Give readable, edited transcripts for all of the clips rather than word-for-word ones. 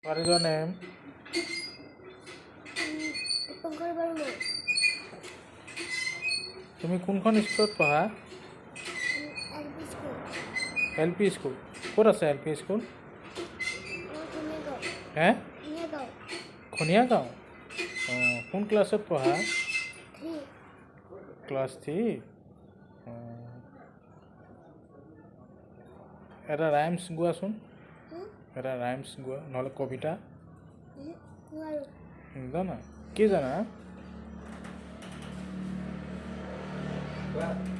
What is your name? তুমি কোনখন স্কুলত পঢ়া? LP school. ক'ত আছে LP স্কুল? হে? খনিয়াগাঁও। অঁ, কোন ক্লাছত পঢ়া? ক্লাছ 3? এটা ৰাইমছ গোৱাচোন। এটা ৰাইমছ গোৱা, নহ'লে কবিতা। জানা? কি জানা?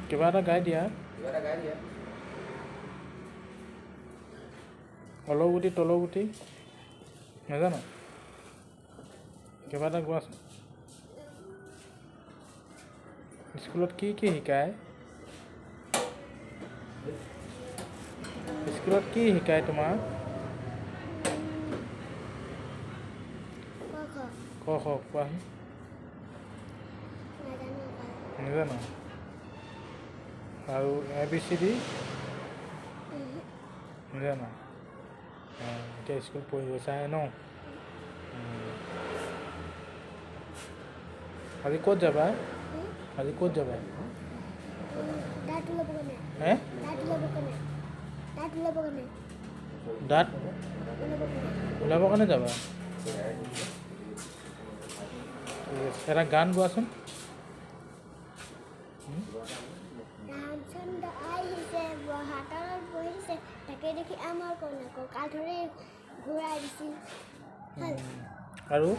কিবা এটা গাই দিয়া। অলগুটি তলগুটি নাজানো? কিবা এটা গোৱাচোন। স্কুলত কি কি শিকায়? স্কুলত কি শিকায় তোমাৰ? ক খ কোৱাচোন। নাজানো? আৰু ABCD? নাজানো? এতিয়া স্কুল পঢ়িব চাই ন? আজি ক'ত যাবা? আজি ক'ত যাবা? হে? দাঁত ওলাবৰ কাৰণে যাবা? এটা গান গোৱাচোন। আৰু